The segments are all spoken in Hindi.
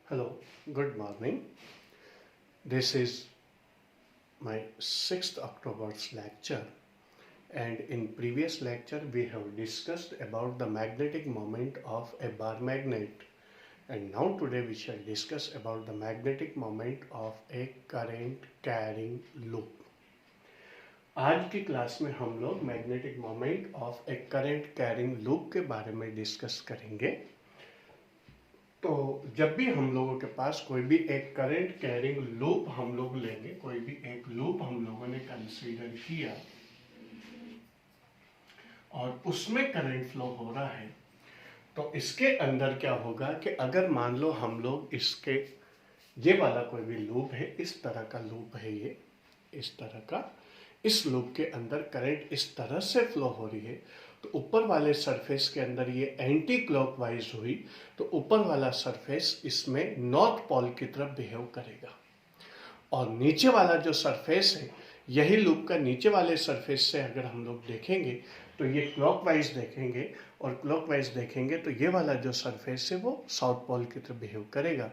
Hello, good morning. This is my 6th October's lecture, and in previous lecture we have discussed about the magnetic moment of a bar magnet, and now today we shall discuss about the magnetic moment of a current carrying loop. आज की क्लास में हम लोग magnetic moment of A current carrying loop के बारे में डिस्कस करेंगे। तो जब भी हम लोगों के पास कोई भी एक करंट कैरिंग लूप हम लोग लेंगे, कोई भी एक लूप हम लोगों ने कंसीडर किया और उसमें करंट फ्लो हो रहा है, तो इसके अंदर क्या होगा कि अगर मान लो हम लोग इसके ये वाला कोई भी लूप है, इस तरह का लूप है, ये इस तरह का, इस लूप के अंदर करंट इस तरह से फ्लो हो रही है, तो ऊपर वाले सरफेस के अंदर ये एंटी क्लॉकवाइज हुई, तो ऊपर वाला सरफेस इसमें नॉर्थ पोल की तरफ बिहेव करेगा, और नीचे वाला जो सरफेस है, यही लूप का नीचे वाले सरफेस से अगर हम लोग देखेंगे तो ये क्लॉकवाइज देखेंगे, और क्लॉकवाइज देखेंगे तो ये वाला जो सरफेस है वो साउथ पोल की तरफ बिहेव करेगा।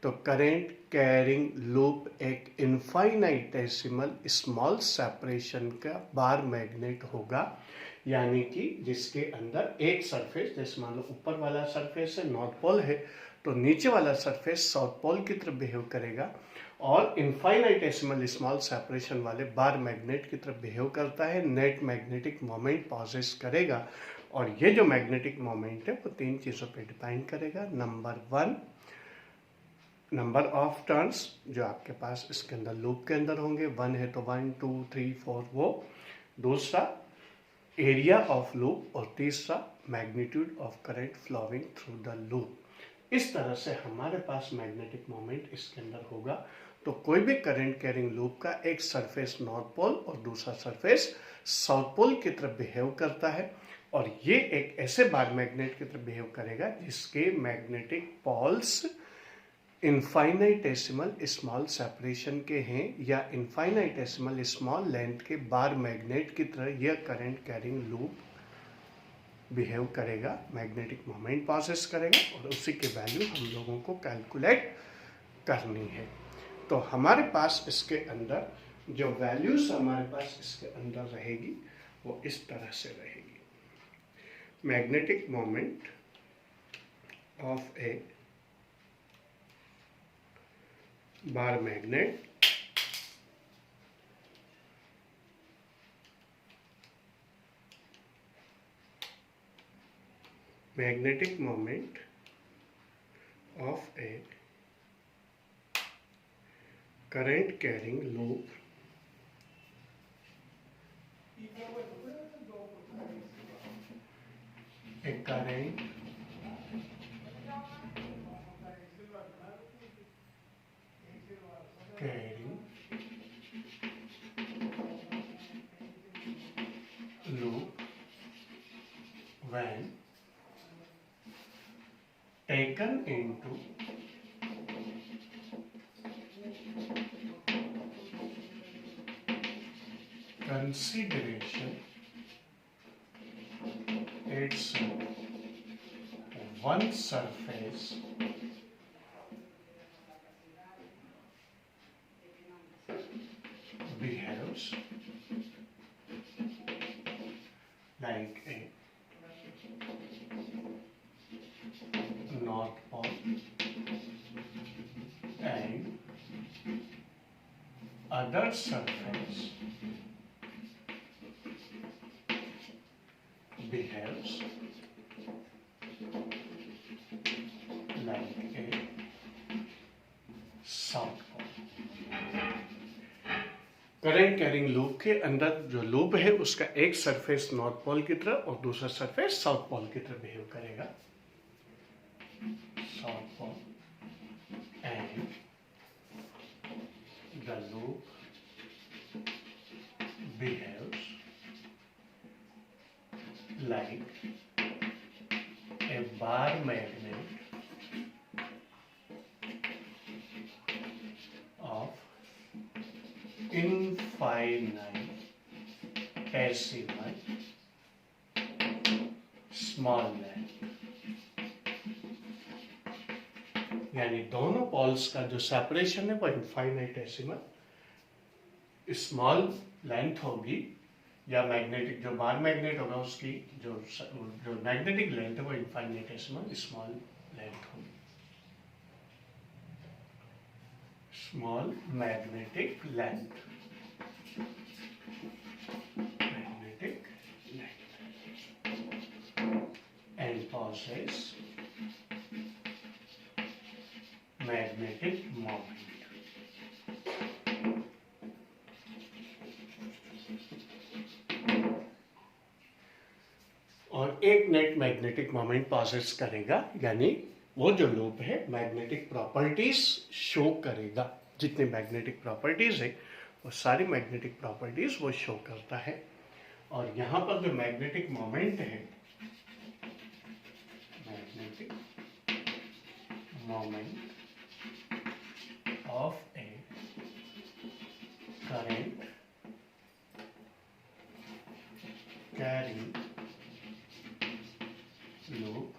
तो करेंट कैरिंग लूप एक इनफाइनाइटेसिमल स्मॉल सेपरेशन का बार मैग्नेट होगा, यानी कि जिसके अंदर एक सरफेस, जैसे मान लो ऊपर वाला सरफेस है नॉर्थ पोल है, तो नीचे वाला सरफेस साउथ पोल की तरफ बिहेव करेगा, और इनफाइनाइटेसिमल स्मॉल सेपरेशन वाले बार मैग्नेट की तरफ बिहेव करता है, नेट मैग्नेटिक मोमेंट पॉसेस करेगा। और ये जो मैग्नेटिक मोमेंट है वो तीन चीज़ों पे डिपेंड करेगा। नंबर 1, नंबर ऑफ टर्न्स जो आपके पास इसके अंदर लूप के अंदर होंगे, 1 है तो 1 2 3 4 वो, दूसरा एरिया ऑफ लूप, और तीसरा magnitude of current flowing through the loop. इस तरह से हमारे पास मैग्नेटिक मोमेंट इसके अंदर होगा। तो कोई भी करंट कैरिंग लूप का एक सरफेस नॉर्थ पोल और दूसरा सरफेस साउथ पोल की तरफ बिहेव करता है, और ये एक ऐसे बार मैग्नेट की तरफ बिहेव करेगा जिसके magnetic poles infinitesimal small separation के हैं, या इनफाइनाइटेसिमल स्मॉल लेंथ के बार मैग्नेट की तरह यह करंट कैरिंग लूप बिहेव करेगा, मैग्नेटिक मोमेंट पासेस करेगा, और उसी की वैल्यू हम लोगों को कैलकुलेट करनी है। तो हमारे पास इसके अंदर जो वैल्यूज हमारे पास इसके अंदर रहेगी वो इस तरह से रहेगी। Magnetic moment of A bar magnet magnetic moment of a current carrying loop a current carrying loop when taken into consideration its one surface behaves like a north pole and other surface behaves like a south pole। Current carrying loop के अंदर जो लूप है उसका एक सरफेस नॉर्थ पोल की तरफ और दूसरा सरफेस साउथ पोल की तरफ बिहेव करेगा, south pole, and the loop behaves like a bar magnet of infinitesimal small length। यानी दोनों पोल्स का जो सेपरेशन है वो इनफाइनाइटेसिमल स्मॉल लेंथ होगी, या मैग्नेटिक जो बार मैग्नेट होगा उसकी जो मैग्नेटिक लेंथ है वो इनफाइनाइटेसिमल स्मॉल लेंथ होगी, small magnetic length, magnetic length and possess magnetic moment. और एक नेट मैग्नेटिक मोमेंट पॉसेस करेगा, यानी वो जो लूप है मैग्नेटिक प्रॉपर्टीज शो करेगा, जितनी मैग्नेटिक प्रॉपर्टीज है वो सारी मैग्नेटिक प्रॉपर्टीज वो शो करता है। और यहाँ पर जो मैग्नेटिक मोमेंट है, magnetic moment of A current carrying loop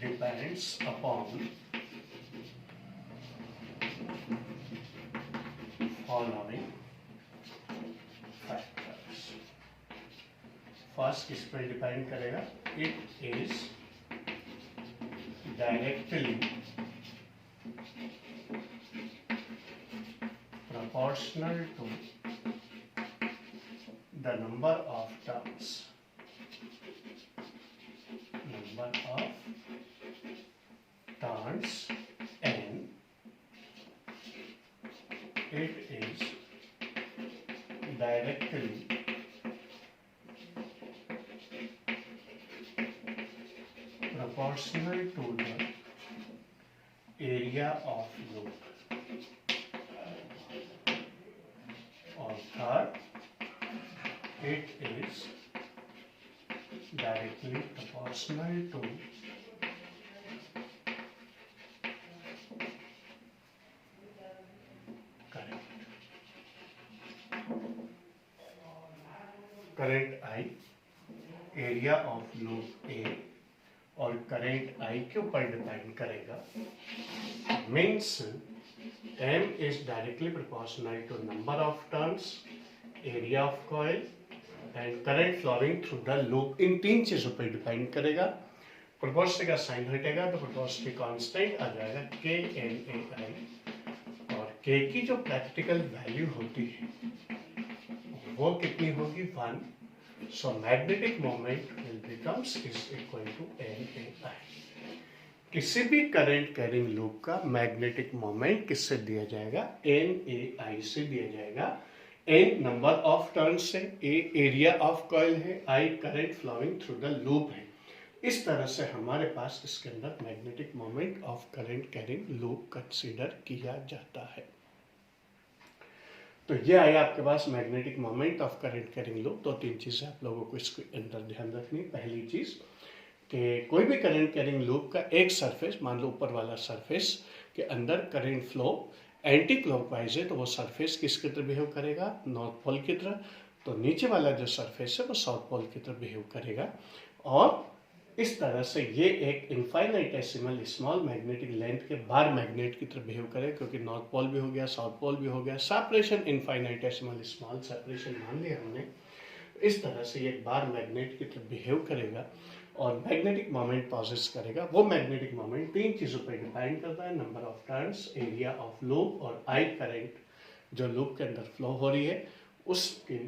depends upon following factors। First किस पर डिपेंड करेगा? It is directly proportional to the number of turns, number of turns, and it is directly proportional to the area of loop, or third, it is directly proportional to current I, area of loop ए और करंट आई के ऊपर डिपेंड करेगा। Means m is directly proportional to number of turns, area of coil and current flowing through the loop। इन तीन चीजों पर डिपेंड करेगा। प्रोपोर्शनल का साइन हटेगा तो प्रोपोर्शनल कांस्टेंट आ जाएगा k n a i, और k की जो प्रैक्टिकल वैल्यू होती है वो कितनी होगी? 1। So magnetic moment will becomes is equal to n a i। किसी भी करंट कैरिंग लूप का मैग्नेटिक मोमेंट किससे दिया जाएगा? NAI से दिया जाएगा। N नंबर ऑफ टर्न्स है, A एरिया ऑफ कॉइल है, I current flowing through the loop है। इस तरह से हमारे पास इसके अंदर magnetic moment of current carrying loop consider किया जाता है। तो ये आया आपके पास magnetic moment of current carrying loop. 2-3 चीजें आप लोगों को इसके अंदर ध्यान रखनी। पहली चीज कि कोई भी करंट कैरिंग लूप का एक सरफेस, मान लो ऊपर वाला सरफेस के अंदर करंट फ्लो एंटी क्लॉकवाइज है तो वो सरफेस किसकी तरह बिहेव करेगा? नॉर्थ पोल की तरह। तो नीचे वाला जो सरफेस है वो साउथ पोल की तरह बिहेव करेगा। और इस तरह से ये एक इनफाइनाइटेसिमल स्मॉल मैग्नेटिक लेंथ के बार मैग्नेट की तरह बिहेव करेगा, क्योंकि नॉर्थ पोल भी हो गया, साउथ पोल भी हो गया। सेपरेशन इनफाइनाइटेसिमल स्मॉल सेपरेशन मान लिया हमने। इस तरह से ये एक बार मैग्नेट की तरह बिहेव करेगा और मैग्नेटिक मोमेंट पॉसेस करेगा। वो मैग्नेटिक मोमेंट 3 चीज़ों पर डिपेंड करता है, number of turns, area of loop और आई करंट जो लूप के अंदर फ्लो हो रही है उसकी।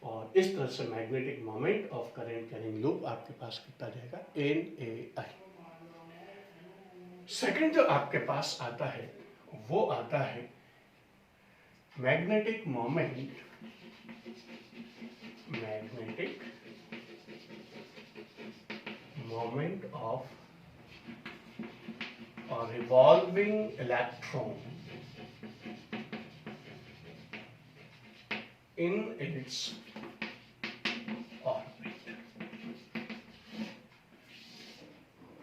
और इस तरह से magnetic moment of current carrying loop आपके पास कितना जाएगा? NAI। सेकंड जो आपके पास आता है वो आता है magnetic moment, magnetic moment of a revolving electron in its orbit।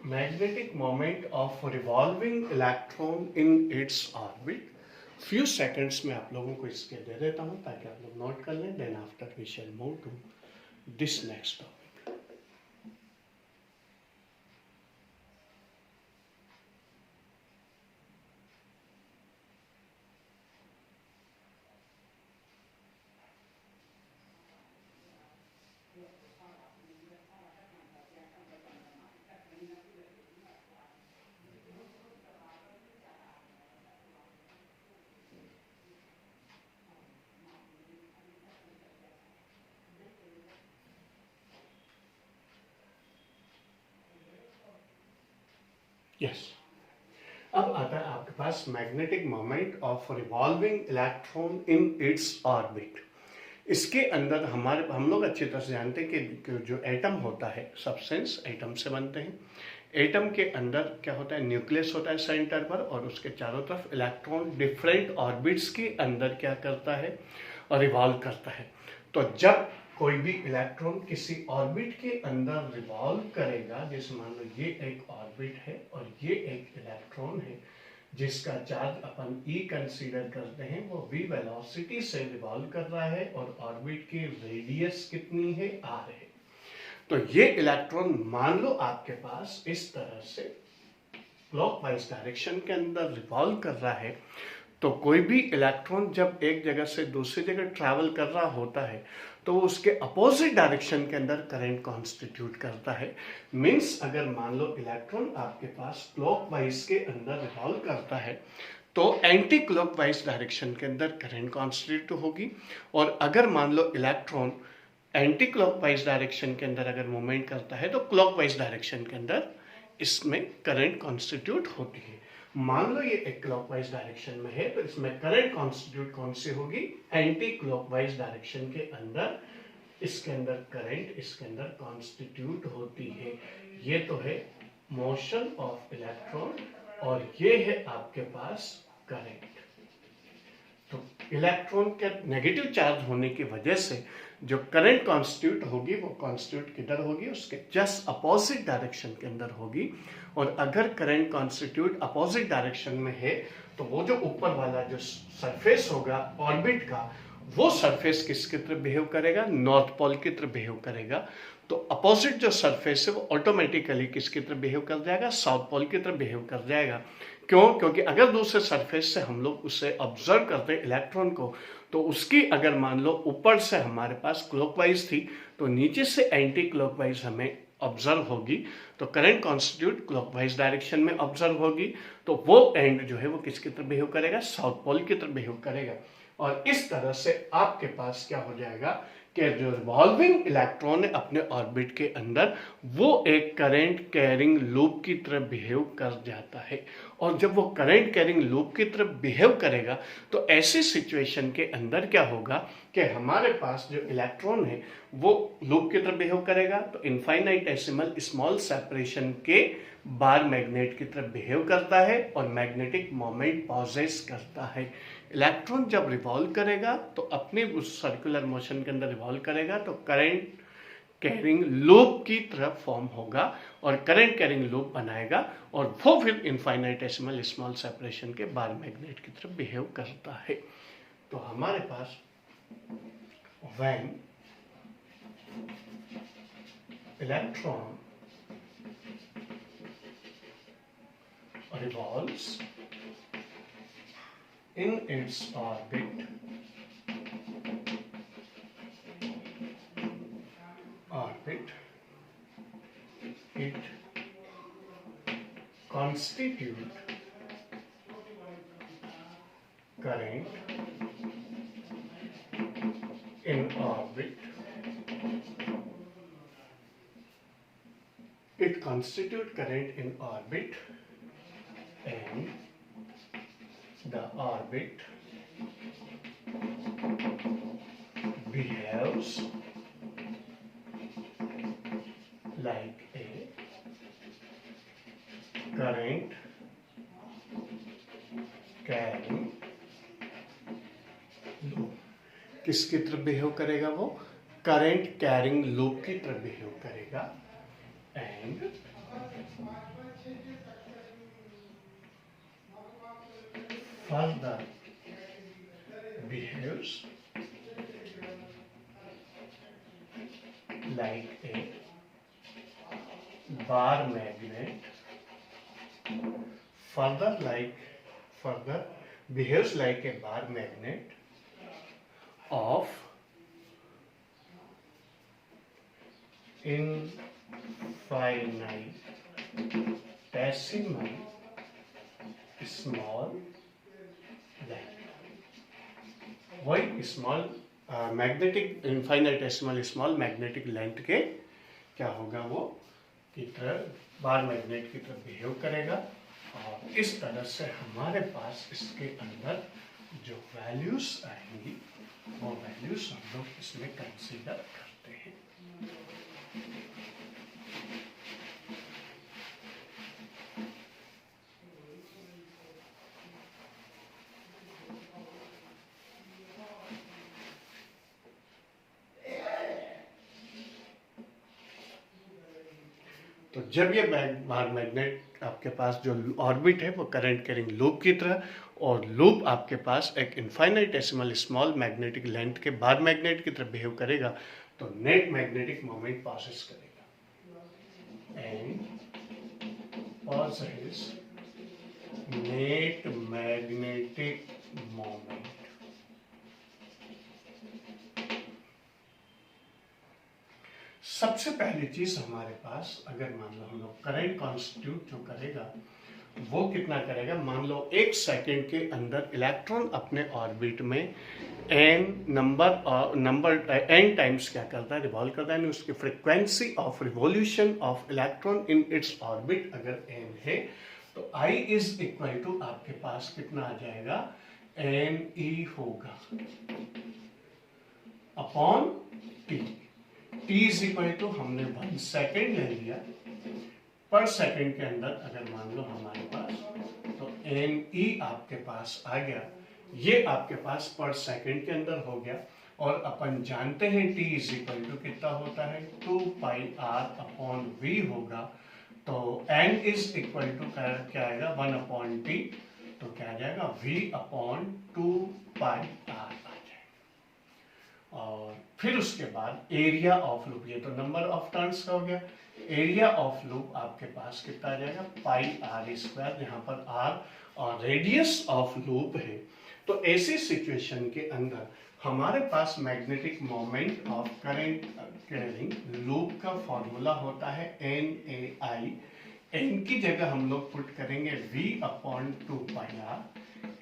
Magnetic moment of a revolving electron in its orbit। few seconds में आप लोगों को इसके दे देता हूँ ताकि आप लोग नोट कर लें। then after we shall move to this next topic। Yes. अब आता है आपके पास magnetic moment of revolving electron in its orbit. इसके अंदर हम लोग अच्छी तरह से जानते हैं कि जो एटम होता है, सब्सटेंस एटम से बनते हैं। एटम के अंदर क्या होता है, न्यूक्लियस होता है सेंटर पर, और उसके चारों तरफ इलेक्ट्रॉन डिफरेंट ऑर्बिट्स के अंदर क्या करता है, और रिवॉल्व करता है। तो जब कोई भी इलेक्ट्रॉन किसी ऑर्बिट के अंदर रिवॉल्व करेगा, जैसे मान लो ये एक ऑर्बिट है और ये एक इलेक्ट्रॉन है जिसका चार्ज अपन E कंसीडर करते हैं, वो v वेलोसिटी से रिवॉल्व कर रहा है और ऑर्बिट की रेडियस कितनी है, r है। तो ये इलेक्ट्रॉन मान लो आपके पास इस तरह से क्लॉकवाइज डायरेक्शन के अंदर रिवॉल्व कर रहा है। तो कोई भी इलेक्ट्रॉन जब एक जगह से दूसरी जगह ट्रैवल कर रहा होता है तो वो उसके अपोजिट डायरेक्शन के अंदर करंट कॉन्स्टिट्यूट करता है। मींस अगर मान लो इलेक्ट्रॉन आपके पास क्लॉकवाइज के अंदर रिवॉल्व करता है तो एंटी क्लॉकवाइज डायरेक्शन के अंदर करंट कॉन्स्टिट्यूट होगी, और अगर मान low electron anti clockwise direction के अंदर अगर मूवमेंट करता है तो क्लॉकवाइज डायरेक्शन के अंदर इसमें करंट कॉन्स्टिट्यूट होती है। मान लो ये एक क्लॉकवाइज डायरेक्शन में है तो इसमें करंट कॉन्स्टिट्यूट कौन सी होगी, एंटी क्लॉकवाइज डायरेक्शन के अंदर इसके अंदर करंट इसके अंदर कॉन्स्टिट्यूट होती है। ये तो है मोशन ऑफ इलेक्ट्रॉन और ये है आपके पास करंट। तो इलेक्ट्रॉन के नेगेटिव चार्ज होने की वजह से जो करंट कॉन्स्टिट्यूट होगी वो कॉन्स्टिट्यूट किधर होगी, उसके जस्ट अपोजिट डायरेक्शन के अंदर होगी। और अगर करंट कॉन्स्टिट्यूट अपोजिट डायरेक्शन में है तो वो जो ऊपर वाला जो सरफेस होगा ऑर्बिट का, वो सरफेस किसकी तरफ बिहेव करेगा, नॉर्थ पोल की तरफ बिहेव करेगा। तो अपोजिट जो सरफेस है वो ऑटोमेटिकली किसकी तरफ बिहेव कर जाएगा, साउथ पोल की तरफ बिहेव कर जाएगा। क्यों? क्योंकि अगर दूसरे सरफेस से हम लोग उसे ऑब्जर्व करते हैं इलेक्ट्रॉन को, तो उसकी अगर मान लो ऊपर से हमारे पास क्लॉकवाइज थी तो नीचे से एंटी क्लॉकवाइज हमें ऑब्जर्व होगी, तो करंट कॉन्स्टिट्यूट क्लॉकवाइज डायरेक्शन में ऑब्जर्व होगी। तो वो एंड जो है वो किसकी तरफ बिहेव करेगा, साउथ पोल की तरफ बिहेव करेगा। और इस तरह से आपके पास क्या हो जाएगा कि जो रिवॉल्विंग इलेक्ट्रॉन है अपने ऑर्बिट के अंदर, वो एक करंट कैरिंग लूप की तरफ बिहेव कर जाता है। और जब वो करंट कैरिंग लूप की तरफ बिहेव करेगा तो ऐसी सिचुएशन के अंदर क्या होगा कि हमारे पास जो इलेक्ट्रॉन है वो लूप की तरफ बिहेव करेगा, तो इनफाइनाइटेसिमल स्मॉल सेपरेशन के बार मैग्नेट की तरफ बिहेव करता है और मैग्नेटिक मोमेंट पॉजेस करता है। इलेक्ट्रॉन जब रिवॉल्व करेगा तो अपने उस सर्कुलर मोशन के अंदर रिवॉल्व करेगा तो करंट कैरिंग लूप की तरफ फॉर्म होगा और करंट कैरिंग लूप बनाएगा, और वो फिर इनफाइनाइटेसिमल स्मॉल सेपरेशन के बार मैग्नेट की तरफ बिहेव करता है। तो हमारे पास when electron revolves in its orbit, it constitute current in orbit. It constitute current in orbit and the orbit behaves like a current carrying loop। किसकी तरफ बिहेव करेगा, वो करंट कैरिंग लूप की तरफ बिहेव करेगा। And further behaves like a bar magnet, further behaves like a bar magnet of infinitesimal small length। वही small magnetic infinitesimal small magnetic length के क्या होगा, वो की तरह, बार मैग्नेट की तरह बिहेव करेगा। और इस तरह से हमारे पास इसके अंदर जो वैल्यूज आएंगी वो वैल्यूज हम लोग इसमें कंसीडर करते हैं। तो जब ये बार मैग्नेट आपके पास जो ऑर्बिट है वो करंट कैरिंग लूप की तरह, और लूप आपके पास एक इनफाइनाइटेसिमल स्मॉल मैग्नेटिक लेंथ के बार मैग्नेट की तरह बिहेव करेगा, तो नेट मैग्नेटिक मोमेंट पासेस करेगा। And passes net magnetic moment. सबसे पहली चीज हमारे पास, अगर मान लो हम लोग करंट कॉन्स्टिट्यूट जो करेगा वो कितना करेगा, मान लो 1 सेकेंड के अंदर इलेक्ट्रॉन अपने ऑर्बिट में n टाइम्स क्या करता है, रिवॉल्व करता है। उसकी frequency of revolution of electron in its orbit अगर n है तो I इज इक्वल टू आपके पास कितना आ जाएगा, NE होगा upon T। T is equal to हमने 1 सेकेंड ले लिया, पर सेकेंड के अंदर अगर मान लो हमारे पास, तो NE आपके पास आ गया। ये आपके पास पर सेकेंड के अंदर हो गया। और अपन जानते हैं T इज इक्वल टू कितना होता है, 2 पाई R अपॉन V होगा। तो N इज इक्वल टू क्या आएगा, 1 अपॉन T, तो क्या आ जाएगा, V अपॉन 2 पाई R आ जाएगा। और फिर उसके बाद एरिया ऑफ लूप, ये तो नंबर ऑफ टर्न्स का हो गया। एरिया ऑफ लूप आपके पास कितना आ जाएगा, पाई R स्क्वायर, जहां पर R और रेडियस ऑफ लूप है। तो ऐसी सिचुएशन के अंदर हमारे पास magnetic moment of current carrying loop का फॉर्मूला होता है NAI। N की जगह हम लोग पुट करेंगे V अपॉन 2 पाई R,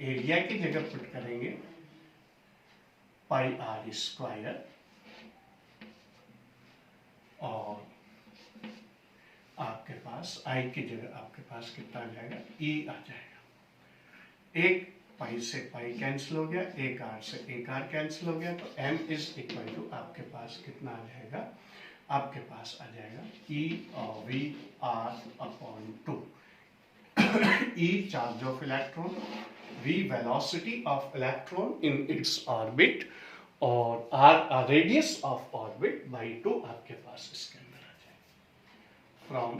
एरिया की जगह पुट करेंगे पाई R स्क्वायर, और आपके पास I की जगह आपके पास कितना आ जाएगा, E आ जाएगा। एक पाई से पाई कैंसिल हो गया, एक R से एक R कैंसिल हो गया, तो M इज इक्वल टू आपके पास कितना आ जाएगा, आपके पास आ जाएगा E और V R upon 2। E charge of electron, V velocity of electron in its orbit, और R radius of orbit by 2 आपके पास इसके अंदर आ जाएगा। From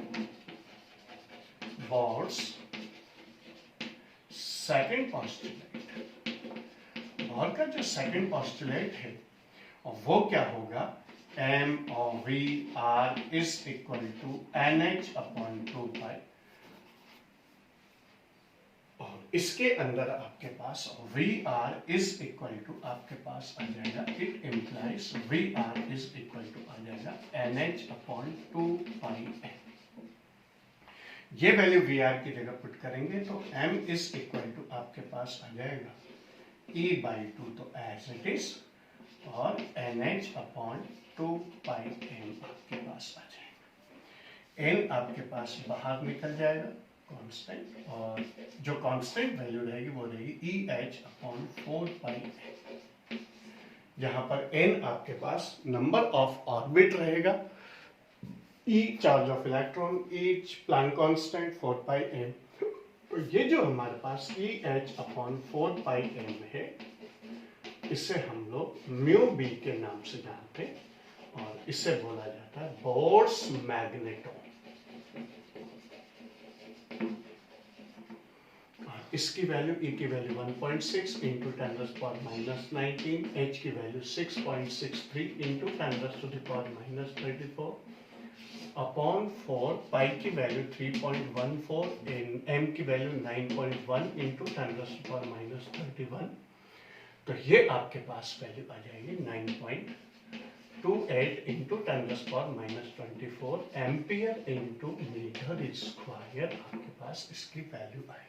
Bohr's second postulate, Bohr का जो सेकेंड पॉस्टुलेट है और वो क्या होगा, M और V R is equal to NH upon 2 pi. और इसके अंदर आपके पास VR इज इक्वल टू आपके पास आ जाएगा, it implies VR is equal to आ जाएगा NH अपॉन 2 पाई M। ये वैल्यू VR की जगह पुट करेंगे तो M इज इक्वल टू आपके पास आ जाएगा E बाई 2, तो एज इट इज, और NH अपॉन 2 पाई M आपके पास आ जाएगा। N आपके पास बाहर निकल जाएगा कांस्टेंट, और जो कांस्टेंट वैल्यू रहेगी वो रहेगी EH अपॉन 4 पाई M, जहां पर N आपके पास नंबर ऑफ ऑर्बिट रहेगा, E charge of electron, H Planck constant 4 pi M। तो ये जो हमारे पास EH अपॉन 4 पाई M है, इसे हम लोग म्यू बी के नाम से जानते हैं, और इससे बोला जाता है बोर्स मैग्नेटॉन। इसकी वैल्यू, E की वैल्यू 1.6 इंटू 10⁻⁻19, H की वैल्यू 6.63 इंटू 10⁻⁻34 अपॉन 4, पाई की वैल्यू 3.14, M की वैल्यू 9.1 इंटू 10⁻31। तो ये आपके पास वैल्यू आ जाएगी 9.28 into 10⁻24 ampere into metre square, आपके पास इसकी वैल्यू आएगी।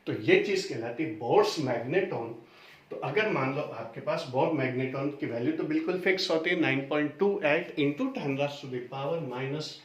तो ये चीज कहलाती है बोर्स मैग्नेटॉन। तो अगर मान लो आपके पास बोर मैग्नेटॉन की वैल्यू तो बिल्कुल फिक्स होती है 9.28 into 10⁻⁻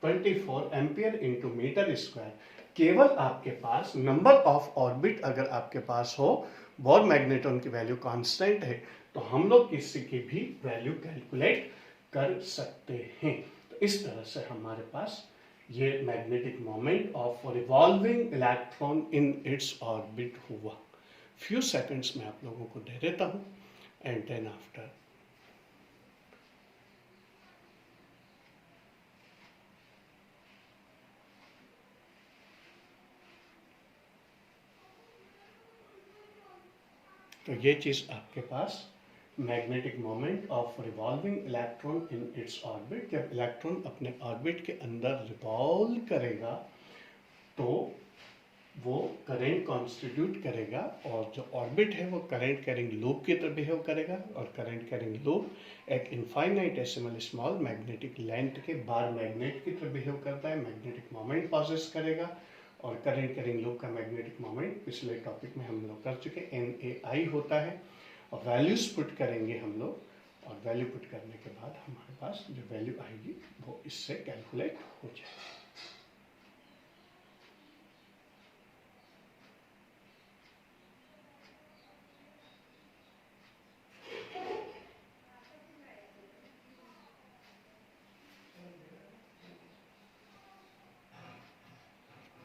24 ampere into metre square. केवल आपके पास नंबर ऑफ ऑर्बिट अगर आपके पास हो, बोर मैग्नेट्रॉन की वैल्यू कांस्टेंट है, तो हम लोग किसी की भी वैल्यू कैलकुलेट कर सकते हैं। तो इस तरह से हमारे पास ये magnetic moment of revolving electron in its orbit हुआ। फ्यू सेकंड्स में आप लोगों को दे देता हूं, एंड देन आफ्टर तो ये चीज आपके पास magnetic moment of revolving electron in its orbit. जब इलेक्ट्रॉन अपने ऑर्बिट के अंदर रिवॉल्व करेगा तो वो करंट कॉन्स्टिट्यूट करेगा, और जो ऑर्बिट है वो करंट कैरिंग लूप की तरह बिहेव करेगा, और करंट कैरिंग लूप एक इनफाइनाइटेसिमल स्मॉल मैग्नेटिक लेंथ के बार मैग्नेट की तरह बिहेव करता है, मैग्नेटिक मोमेंट पॉसेस करेगा। और करंट कैरिंग लूप का मैग्नेटिक मोमेंट पिछले टॉपिक में हम लोग कर चुके, NAI होता है। और वैल्यूज पुट करेंगे हम लोग, और वैल्यू पुट करने के बाद हमारे पास जो वैल्यू आएगी वो इससे कैलकुलेट हो जाएगी।